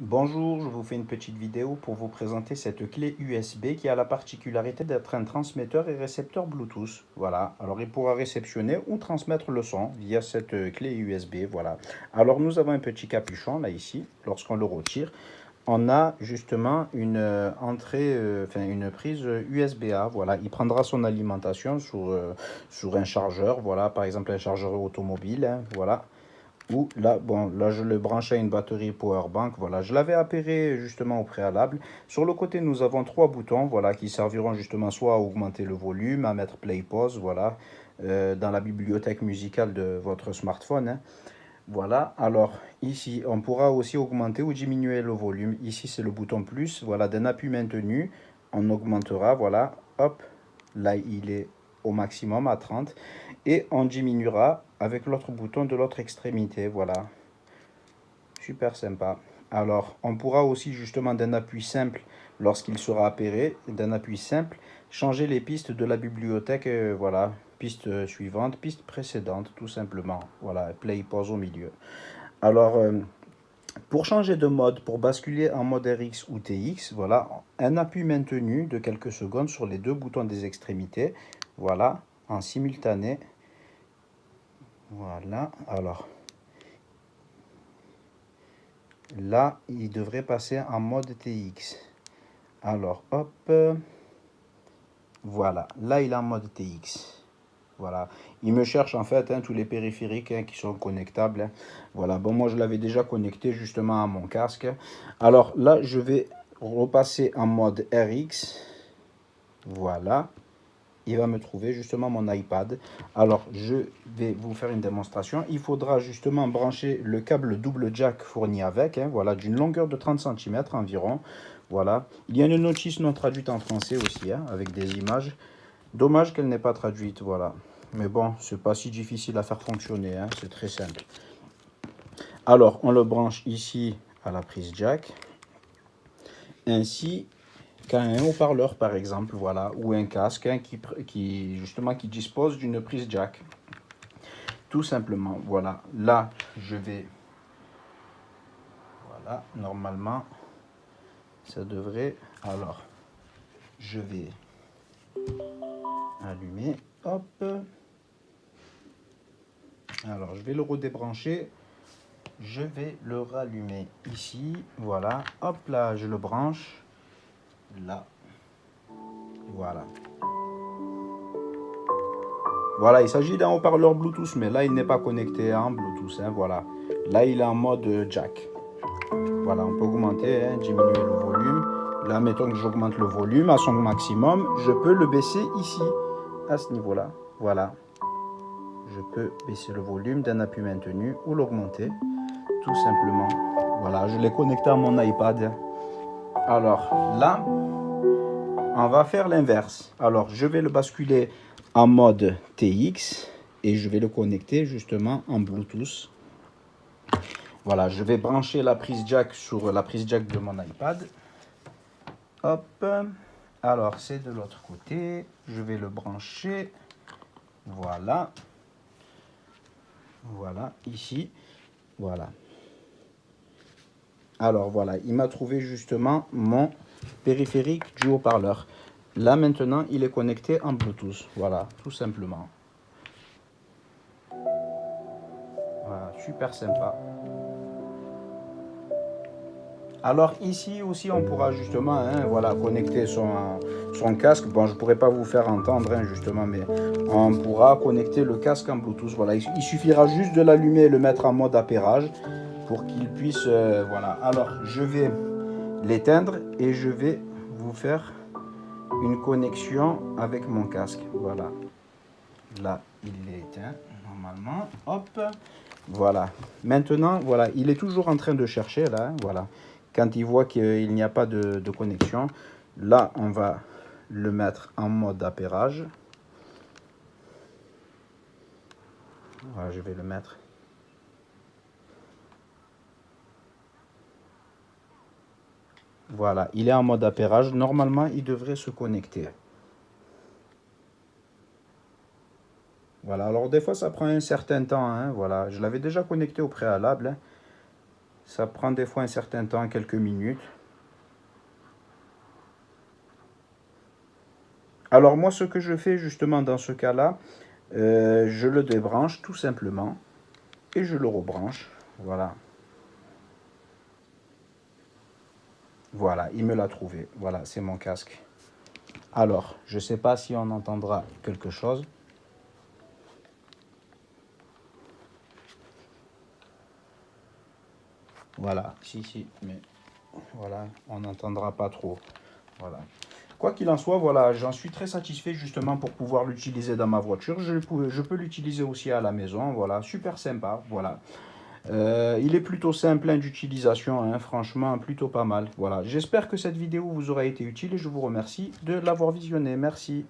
Bonjour, je vous fais une petite vidéo pour vous présenter cette clé USB qui a la particularité d'être un transmetteur et récepteur Bluetooth. Voilà, alors il pourra réceptionner ou transmettre le son via cette clé USB. Voilà, alors nous avons un petit capuchon là ici. Lorsqu'on le retire, on a justement une entrée, enfin une prise USB-A. Voilà, il prendra son alimentation sur un chargeur. Voilà, par exemple un chargeur automobile. Voilà. Ou là, bon, là je le branche à une batterie powerbank. Voilà, je l'avais appairé justement au préalable. Sur le côté, nous avons trois boutons, voilà, qui serviront justement soit à augmenter le volume, à mettre play pause, voilà, dans la bibliothèque musicale de votre smartphone. Voilà, alors ici, on pourra aussi augmenter ou diminuer le volume. Ici, c'est le bouton plus, voilà, d'un appui maintenu, on augmentera, voilà, hop, là il est au maximum à 30 et on diminuera avec l'autre bouton de l'autre extrémité, voilà, super sympa. Alors, on pourra aussi justement d'un appui simple, lorsqu'il sera appairé, d'un appui simple, changer les pistes de la bibliothèque, voilà, piste suivante, piste précédente, tout simplement. Voilà, play, pause au milieu. Alors, pour changer de mode, pour basculer en mode RX ou TX, voilà, un appui maintenu de quelques secondes sur les deux boutons des extrémités, voilà, en simultané. Voilà, alors là, il devrait passer en mode TX. Alors, hop, voilà, là, il est en mode TX. Voilà, il me cherche en fait tous les périphériques qui sont connectables. Voilà, bon, moi je l'avais déjà connecté justement à mon casque. Alors là, je vais repasser en mode RX. Voilà, il va me trouver justement mon iPad. Alors, je vais vous faire une démonstration. Il faudra justement brancher le câble double jack fourni avec, voilà, d'une longueur de 30 cm environ. Voilà, il y a une notice non traduite en français aussi, avec des images. Dommage qu'elle n'est pas traduite, voilà. Mais bon, c'est pas si difficile à faire fonctionner, c'est très simple. Alors, on le branche ici à la prise jack, ainsi qu'à un haut-parleur par exemple, voilà, ou un casque justement qui dispose d'une prise jack. Tout simplement, voilà. Là, je vais, voilà, normalement, ça devrait. Alors, je vais allumer, hop. Alors, je vais le redébrancher. Je vais le rallumer ici, voilà, hop là, je le branche, là, voilà. Voilà, il s'agit d'un haut-parleur Bluetooth, mais là, il n'est pas connecté en Bluetooth, voilà. Là, il est en mode jack. Voilà, on peut augmenter, diminuer le volume. Là, mettons que j'augmente le volume à son maximum, je peux le baisser ici, à ce niveau-là, voilà. Je peux baisser le volume d'un appui maintenu ou l'augmenter, tout simplement. Voilà, je l'ai connecté à mon iPad. Alors là, on va faire l'inverse. Alors je vais le basculer en mode TX et je vais le connecter justement en Bluetooth. Voilà, je vais brancher la prise jack sur la prise jack de mon iPad. Hop. Alors c'est de l'autre côté. Je vais le brancher. Voilà. Voilà, ici. Voilà. Alors voilà, il m'a trouvé justement mon périphérique du haut-parleur. Là maintenant, il est connecté en Bluetooth. Voilà, tout simplement. Voilà, super sympa. Alors ici aussi, on pourra justement voilà, connecter son casque. Bon, je ne pourrais pas vous faire entendre justement, mais on pourra connecter le casque en Bluetooth. Voilà, il suffira juste de l'allumer et le mettre en mode appairage pour qu'il puisse... voilà, alors je vais l'éteindre et je vais vous faire une connexion avec mon casque. Voilà. Là, il est éteint normalement. Hop. Voilà. Maintenant, voilà, il est toujours en train de chercher là. Voilà. Quand il voit qu'il n'y a pas de connexion, là, on va le mettre en mode appairage. Voilà, je vais le mettre. Voilà, il est en mode appairage. Normalement, il devrait se connecter. Voilà, alors des fois ça prend un certain temps, voilà. Je l'avais déjà connecté au préalable, Ça prend des fois un certain temps, quelques minutes. Alors moi, ce que je fais justement dans ce cas-là, je le débranche tout simplement et je le rebranche. Voilà. Voilà, il me l'a trouvé. Voilà, c'est mon casque. Alors, je ne sais pas si on entendra quelque chose. Voilà, si, mais voilà, on n'entendra pas trop. Voilà. Quoi qu'il en soit, voilà, j'en suis très satisfait justement pour pouvoir l'utiliser dans ma voiture. Je peux l'utiliser aussi à la maison, voilà, super sympa, voilà. Il est plutôt simple d'utilisation, hein, franchement, plutôt pas mal. Voilà, j'espère que cette vidéo vous aura été utile et je vous remercie de l'avoir visionnée. Merci.